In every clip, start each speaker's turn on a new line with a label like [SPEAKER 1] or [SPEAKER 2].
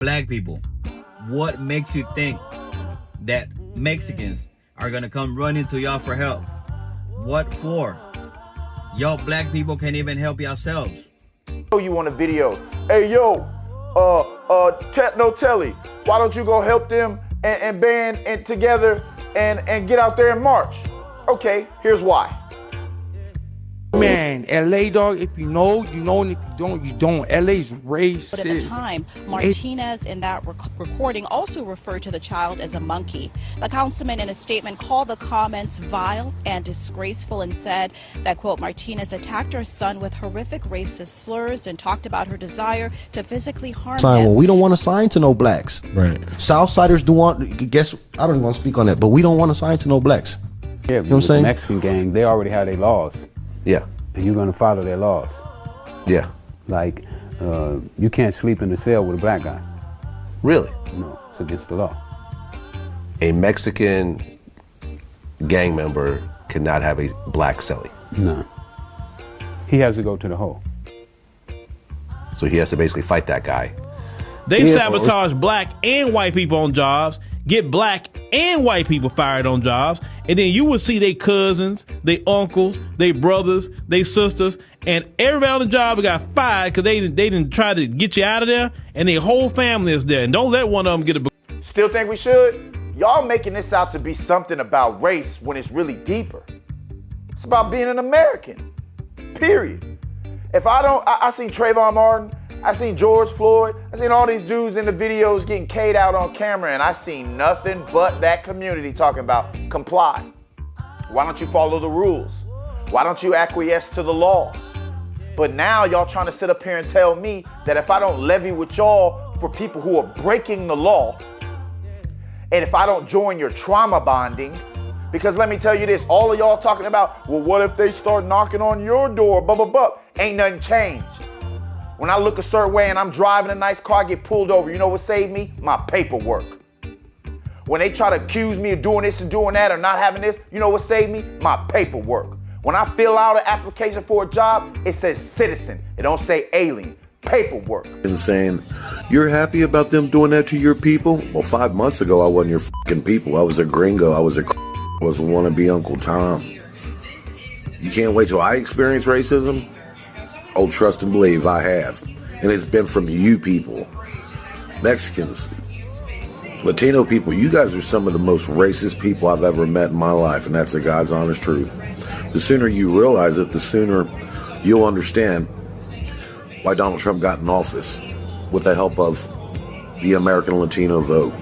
[SPEAKER 1] black people. What makes you think that Mexicans are gonna come running to y'all for help? What for? Y'all black people can't even help yourselves.
[SPEAKER 2] You on the videos. Hey yo, no Telly, why don't you go help them and band and together and get out there and march? Okay, here's why.
[SPEAKER 3] Man, LA, dog, if you know, you know, and if you don't, you don't. LA's racist.
[SPEAKER 4] But at the time, Martinez in that recording also referred to the child as a monkey. The councilman in a statement called the comments vile and disgraceful and said that, quote, Martinez attacked her son with horrific racist slurs and talked about her desire to physically harm him.
[SPEAKER 5] Well, we don't want to sign to no blacks. Right. Southsiders do want, guess, I don't want to speak on that, but we don't want to sign to no blacks.
[SPEAKER 6] Yeah,
[SPEAKER 5] you know what I'm saying?
[SPEAKER 6] The Mexican gang, they already have their laws.
[SPEAKER 5] Yeah.
[SPEAKER 6] And you're going to follow their laws.
[SPEAKER 5] Yeah.
[SPEAKER 6] Like, you can't sleep in the cell with a black guy.
[SPEAKER 7] Really?
[SPEAKER 6] No, it's against the law.
[SPEAKER 7] A Mexican gang member cannot have a black cellie.
[SPEAKER 6] No. He has to go to the hole.
[SPEAKER 7] So he has to basically fight that guy.
[SPEAKER 8] They sabotage black and white people on jobs, get black and white people fired on jobs, and then you will see their cousins, their uncles, their brothers, their sisters, and everybody on the job got fired because they didn't try to get you out of there, and their whole family is there. And don't let one of them get a...
[SPEAKER 2] Still think we should? Y'all making this out to be something about race when it's really deeper. It's about being an American, period. If I seen Trayvon Martin, I seen George Floyd, I seen all these dudes in the videos getting K'd out on camera, and I seen nothing but that community talking about comply. Why don't you follow the rules? Why don't you acquiesce to the laws? But now y'all trying to sit up here and tell me that if I don't levy with y'all for people who are breaking the law, and if I don't join your trauma bonding, because let me tell you this, all of y'all talking about, well, what if they start knocking on your door, blah, blah, blah. Ain't nothing changed. When I look a certain way and I'm driving a nice car, I get pulled over. You know what saved me? My paperwork. When they try to accuse me of doing this and doing that or not having this, you know what saved me? My paperwork. When I fill out an application for a job, it says citizen. It don't say alien. Paperwork.
[SPEAKER 9] And saying, you're happy about them doing that to your people? Well, 5 months ago, I wasn't your fucking people. I was a gringo. I was a wannabe Uncle Tom. You can't wait till I experience racism? Oh, trust and believe, I have. And it's been from you people. Mexicans, Latino people, you guys are some of the most racist people I've ever met in my life, and that's the God's honest truth. The sooner you realize it, the sooner you'll understand why Donald Trump got in office with the help of the American Latino vote.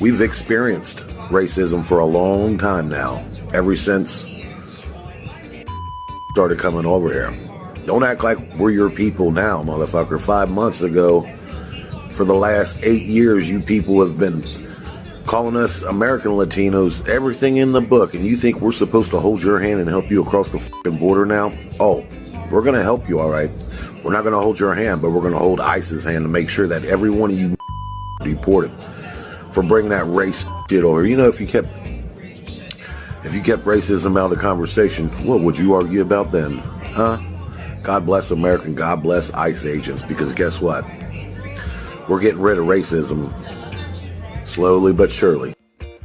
[SPEAKER 9] We've experienced racism for a long time now, ever since started coming over here. Don't act like we're your people now, motherfucker. 5 months ago, for the last 8 years, you people have been calling us American Latinos everything in the book, and you think we're supposed to hold your hand and help you across the fucking border now? Oh, we're going to help you, all right. We're not going to hold your hand, but we're going to hold ICE's hand to make sure that every one of you deported for bringing that race shit over. You know, if you kept racism out of the conversation, what would you argue about then? Huh? God bless America and God bless ICE agents, because guess what? We're getting rid of racism slowly but surely.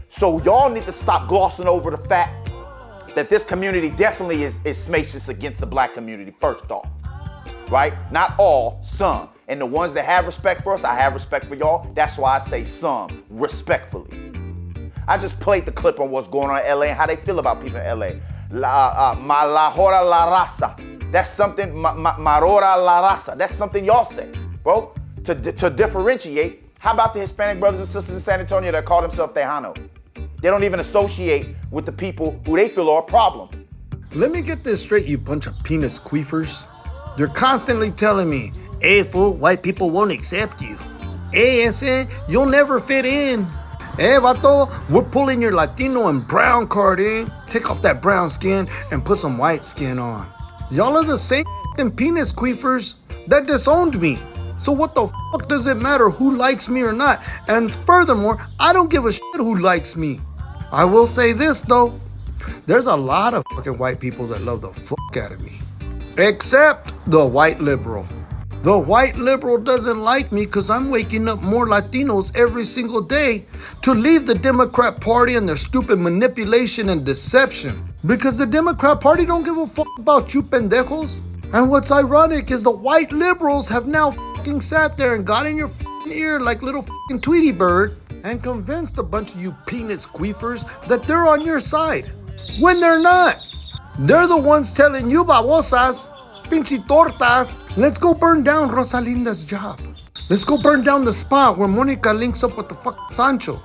[SPEAKER 2] So y'all need to stop glossing over the fact that this community definitely is smacious against the black community, first off, right? Not all, some. And the ones that have respect for us, I have respect for y'all. That's why I say some, respectfully. I just played the clip on what's going on in LA and how they feel about people in LA. La hora la raza. That's something, marora la raza. That's something y'all say, bro. To differentiate, how about the Hispanic brothers and sisters in San Antonio that call themselves Tejano? They don't even associate with the people who they feel are a problem.
[SPEAKER 10] Let me get this straight, you bunch of penis queefers. You're constantly telling me, hey, fool, white people won't accept you. Hey, ese, you'll never fit in. Hey, vato, we're pulling your Latino and brown card, eh? Take off that brown skin and put some white skin on. Y'all are the same penis queefers that disowned me. So what the fuck does it matter who likes me or not? And furthermore, I don't give a shit who likes me. I will say this though, there's a lot of fucking white people that love the fuck out of me. Except the white liberal. The white liberal doesn't like me because I'm waking up more Latinos every single day to leave the Democrat Party and their stupid manipulation and deception. Because the Democrat Party don't give a fuck about you pendejos. And what's ironic is the white liberals have now fucking sat there and got in your fucking ear like little fucking Tweety Bird and convinced a bunch of you penis queefers that they're on your side. When they're not. They're the ones telling you babosas, pinche tortas, let's go burn down Rosalinda's job. Let's go burn down the spa where Monica links up with the fucking Sancho,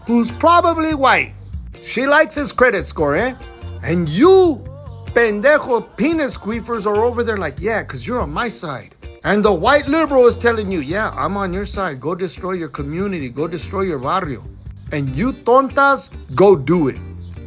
[SPEAKER 10] who's probably white. She likes his credit score, eh? And you, pendejo penis queefers, are over there like, yeah, because you're on my side. And the white liberal is telling you, yeah, I'm on your side. Go destroy your community. Go destroy your barrio. And you tontas, go do it.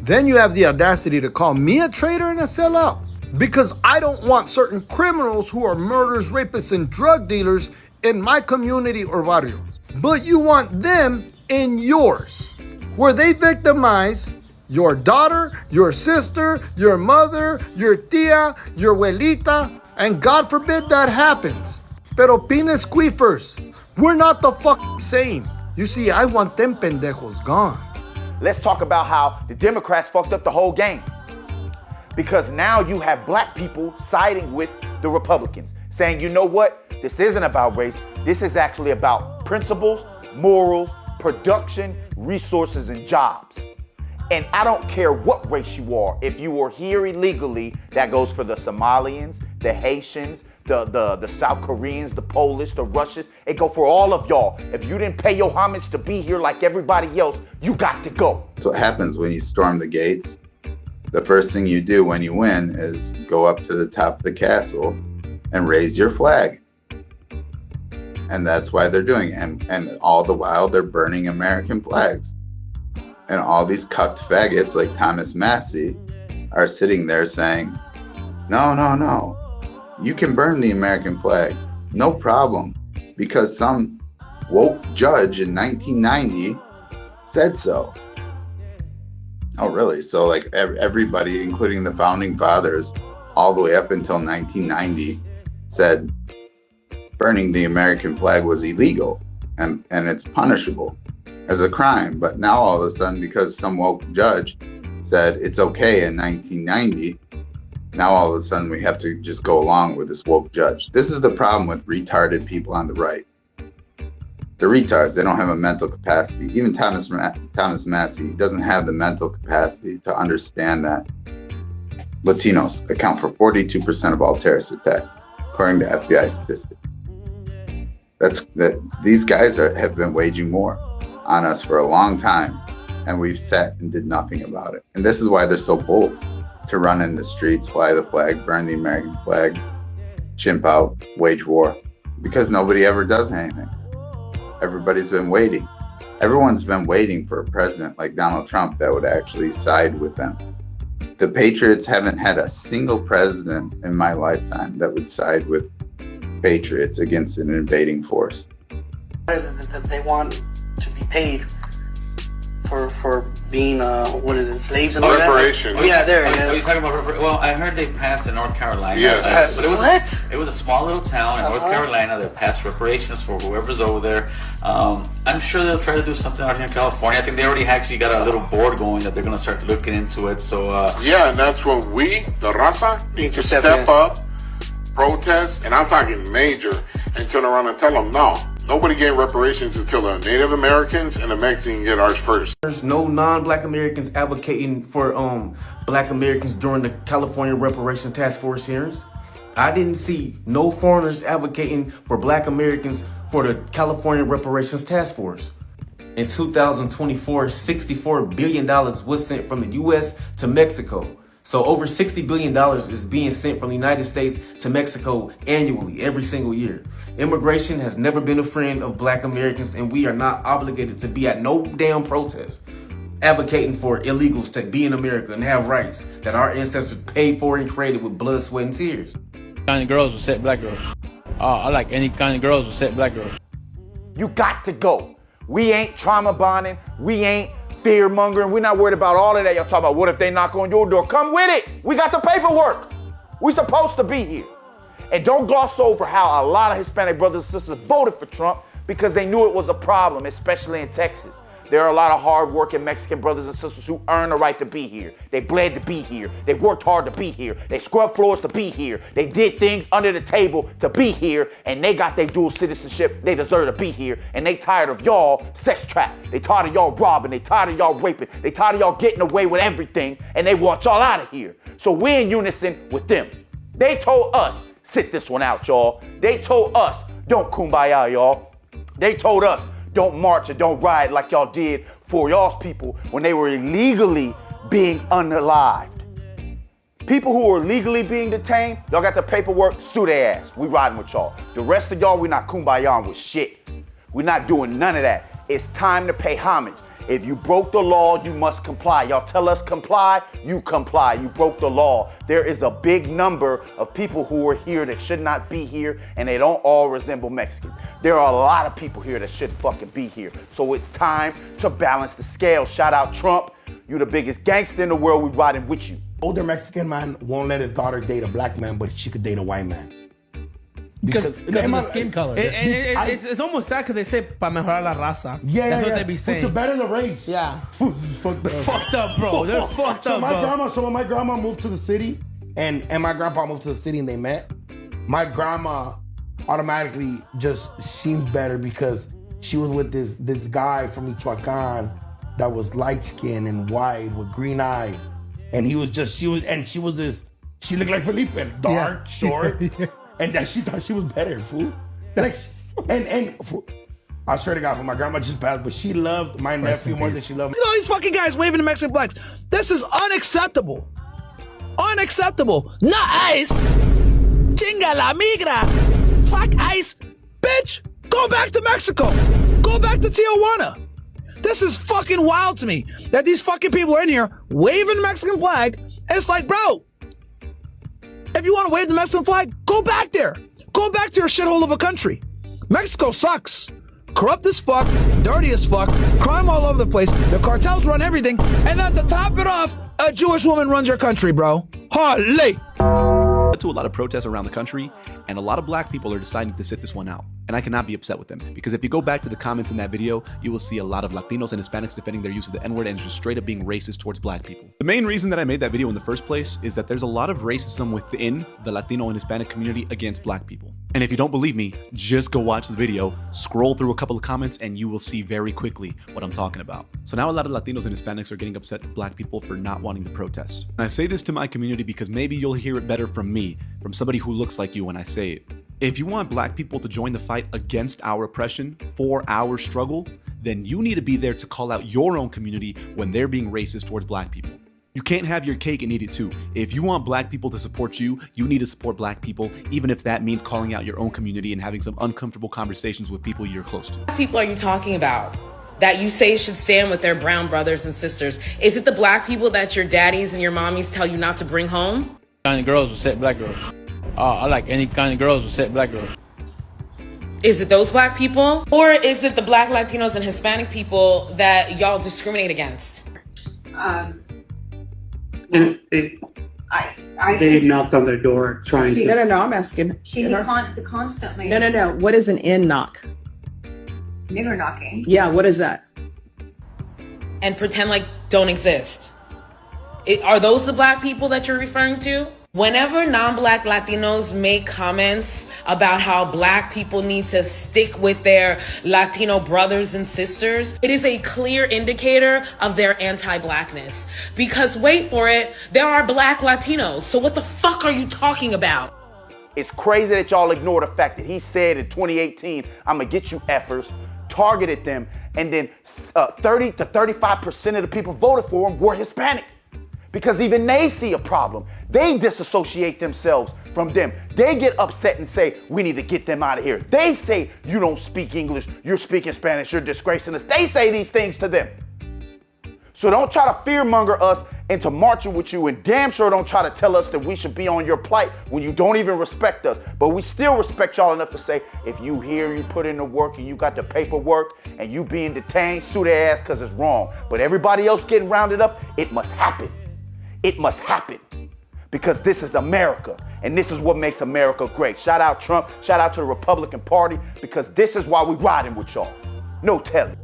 [SPEAKER 10] Then you have the audacity to call me a traitor and a sellout. Because I don't want certain criminals who are murderers, rapists, and drug dealers in my community or barrio. But you want them in yours, where they victimize your daughter, your sister, your mother, your tia, your abuelita, and God forbid that happens. Pero penis queefers, we're not the fucking same. You see, I want them pendejos gone.
[SPEAKER 2] Let's talk about how the Democrats fucked up the whole game. Because now you have black people siding with the Republicans, saying, you know what? This isn't about race. This is actually about principles, morals, production, resources, and jobs. And I don't care what race you are. If you are here illegally, that goes for the Somalians, the Haitians, the South Koreans, the Polish, the Russians. It go for all of y'all. If you didn't pay your homage to be here like everybody else, you got to go.
[SPEAKER 11] That's what happens when you storm the gates. The first thing you do when you win is go up to the top of the castle and raise your flag. And that's why they're doing it. And all the while they're burning American flags. And all these cucked faggots like Thomas Massey are sitting there saying, no, no, no. You can burn the American flag. No problem. Because some woke judge in 1990 said so. Oh, really? So like everybody, including the founding fathers, all the way up until 1990, said burning the American flag was illegal and it's punishable as a crime. But now all of a sudden, because some woke judge said it's okay in 1990, now all of a sudden we have to just go along with this woke judge. This is the problem with retarded people on the right. They're retards. They don't have a mental capacity. Even Thomas Massey doesn't have the mental capacity to understand that Latinos account for 42% of all terrorist attacks, according to FBI statistics. These guys have been waging war on us for a long time, and we've sat and did nothing about it. And this is why they're so bold to run in the streets, fly the flag, burn the American flag, chimp out, wage war, because nobody ever does anything. Everybody's been waiting. Everyone's been waiting for a president like Donald Trump that would actually side with them. The Patriots haven't had a single president in my lifetime that would side with patriots against an invading force.
[SPEAKER 12] That they want to be paid for being slaves and
[SPEAKER 13] reparations.
[SPEAKER 12] Oh, yeah, there.
[SPEAKER 13] Are you talking about well, I heard they passed in North Carolina.
[SPEAKER 12] Yes.
[SPEAKER 13] But it was a small little town in North Carolina that passed reparations for whoever's over there. I'm sure they'll try to do something out here in California. I think they already actually got a little board going that they're going to start looking into it. So
[SPEAKER 14] yeah, and that's when we, the Raza, need to step up, protest, and I'm talking major, and turn around and tell them no. Nobody getting reparations until the Native Americans and the Mexicans get ours first.
[SPEAKER 15] There's no non-black Americans advocating for black Americans during the California Reparations Task Force hearings. I didn't see no foreigners advocating for black Americans for the California Reparations Task Force. In 2024, $64 billion was sent from the U.S. to Mexico. So over $60 billion is being sent from the United States to Mexico annually, every single year. Immigration has never been a friend of black Americans, and we are not obligated to be at no damn protest advocating for illegals to be in America and have rights that our ancestors paid for and created with blood, sweat, and tears.
[SPEAKER 8] Kind of girls will set black girls. I like any kind of girls will set black girls.
[SPEAKER 2] You got to go. We ain't trauma bonding. We ain't fear mongering. We're not worried about all of that. Y'all talking about what if they knock on your door? Come with it. We got the paperwork. We supposed to be here. And don't gloss over how a lot of Hispanic brothers and sisters voted for Trump because they knew it was a problem, especially in Texas. There are a lot of hard-working Mexican brothers and sisters who earned the right to be here. They bled to be here. They worked hard to be here. They scrubbed floors to be here. They did things under the table to be here, and they got their dual citizenship. They deserve to be here, and they tired of y'all sex trafficking. They tired of y'all robbing. They tired of y'all raping. They tired of y'all getting away with everything, and they want y'all out of here. So we're in unison with them. They told us, sit this one out, y'all. They told us, don't kumbaya, y'all. They told us, don't march and don't riot like y'all did for y'all's people when they were illegally being unalived. People who are legally being detained, y'all got the paperwork, sue their ass. We riding with y'all. The rest of y'all, we not kumbayaing with shit. We're not doing none of that. It's time to pay homage. If you broke the law, you must comply. Y'all tell us comply, you comply. You broke the law. There is a big number of people who are here that should not be here, and they don't all resemble Mexicans. There are a lot of people here that shouldn't fucking be here. So it's time to balance the scale. Shout out Trump. You the biggest gangster in the world. We riding with you.
[SPEAKER 16] Older Mexican man won't let his daughter date a black man, but she could date a white man.
[SPEAKER 17] Because of the skin color. It's almost sad because they say para mejorar la raza. That's what they be saying.
[SPEAKER 16] To better the race.
[SPEAKER 17] Yeah.
[SPEAKER 16] Fucked up.
[SPEAKER 17] Fucked up, bro. They're fucked up, bro.
[SPEAKER 16] So when my grandma moved to the city, and my grandpa moved to the city and they met, my grandma automatically just seemed better because she was with this guy from Michoacan that was light skinned and white with green eyes. And she looked like Felipe, dark, short. And that she thought she was better, fool. Like, I swear to God, for my grandma just passed, but she loved my nephew more than she loved me.
[SPEAKER 18] You know, these fucking guys waving the Mexican flags. This is unacceptable. Unacceptable. Not ICE. Chinga la migra. Fuck ICE. Bitch, go back to Mexico. Go back to Tijuana. This is fucking wild to me that these fucking people are in here waving the Mexican flag. It's like, bro, if you want to wave the Mexican flag, go back there. Go back to your shithole of a country. Mexico sucks. Corrupt as fuck, dirty as fuck, crime all over the place. The cartels run everything. And then to top it off, a Jewish woman runs your country, bro. Holy.
[SPEAKER 19] To a lot of protests around the country, and a lot of black people are deciding to sit this one out. And I cannot be upset with them, because if you go back to the comments in that video, you will see a lot of Latinos and Hispanics defending their use of the N-word and just straight up being racist towards black people. The main reason that I made that video in the first place is that there's a lot of racism within the Latino and Hispanic community against black people. And if you don't believe me, just go watch the video, scroll through a couple of comments, and you will see very quickly what I'm talking about. So now a lot of Latinos and Hispanics are getting upset at black people for not wanting to protest. And I say this to my community because maybe you'll hear it better from me, from somebody who looks like you when I say it. If you want black people to join the fight against our oppression, for our struggle, then you need to be there to call out your own community when they're being racist towards black people. You can't have your cake and eat it too. If you want black people to support you, you need to support black people, even if that means calling out your own community and having some uncomfortable conversations with people you're close to.
[SPEAKER 20] What people are you talking about that you say should stand with their brown brothers and sisters? Is it the black people that your daddies and your mommies tell you not to bring home?
[SPEAKER 21] Kind of girls except black girls. I like any kind of girls except black girls.
[SPEAKER 20] Is it those black people? Or is it the black Latinos and Hispanic people that y'all discriminate against?
[SPEAKER 22] They knocked on their door trying to.
[SPEAKER 23] No, I'm asking.
[SPEAKER 22] Constantly.
[SPEAKER 23] No. What is an in knock?
[SPEAKER 22] Nigger knocking.
[SPEAKER 23] Yeah, what is that?
[SPEAKER 20] And pretend like don't exist. Are those the black people that you're referring to? Whenever non-black Latinos make comments about how black people need to stick with their Latino brothers and sisters, it is a clear indicator of their anti-blackness. Because wait for it, there are black Latinos. So what the fuck are you talking about?
[SPEAKER 2] It's crazy that y'all ignore the fact that he said in 2018, I'm gonna get you effers, targeted them, and then 30 to 35% of the people voted for him were Hispanic. Because even they see a problem. They disassociate themselves from them. They get upset and say, we need to get them out of here. They say, you don't speak English, you're speaking Spanish, you're disgracing us. They say these things to them. So don't try to fearmonger us into marching with you, and damn sure don't try to tell us that we should be on your plight when you don't even respect us. But we still respect y'all enough to say, if you here, you put in the work and you got the paperwork and you being detained, sue their ass because it's wrong. But everybody else getting rounded up, it must happen. It must happen. because this is America, and this is what makes America great. Shout out Trump, shout out to the Republican Party, because this is why we riding with y'all. No telling.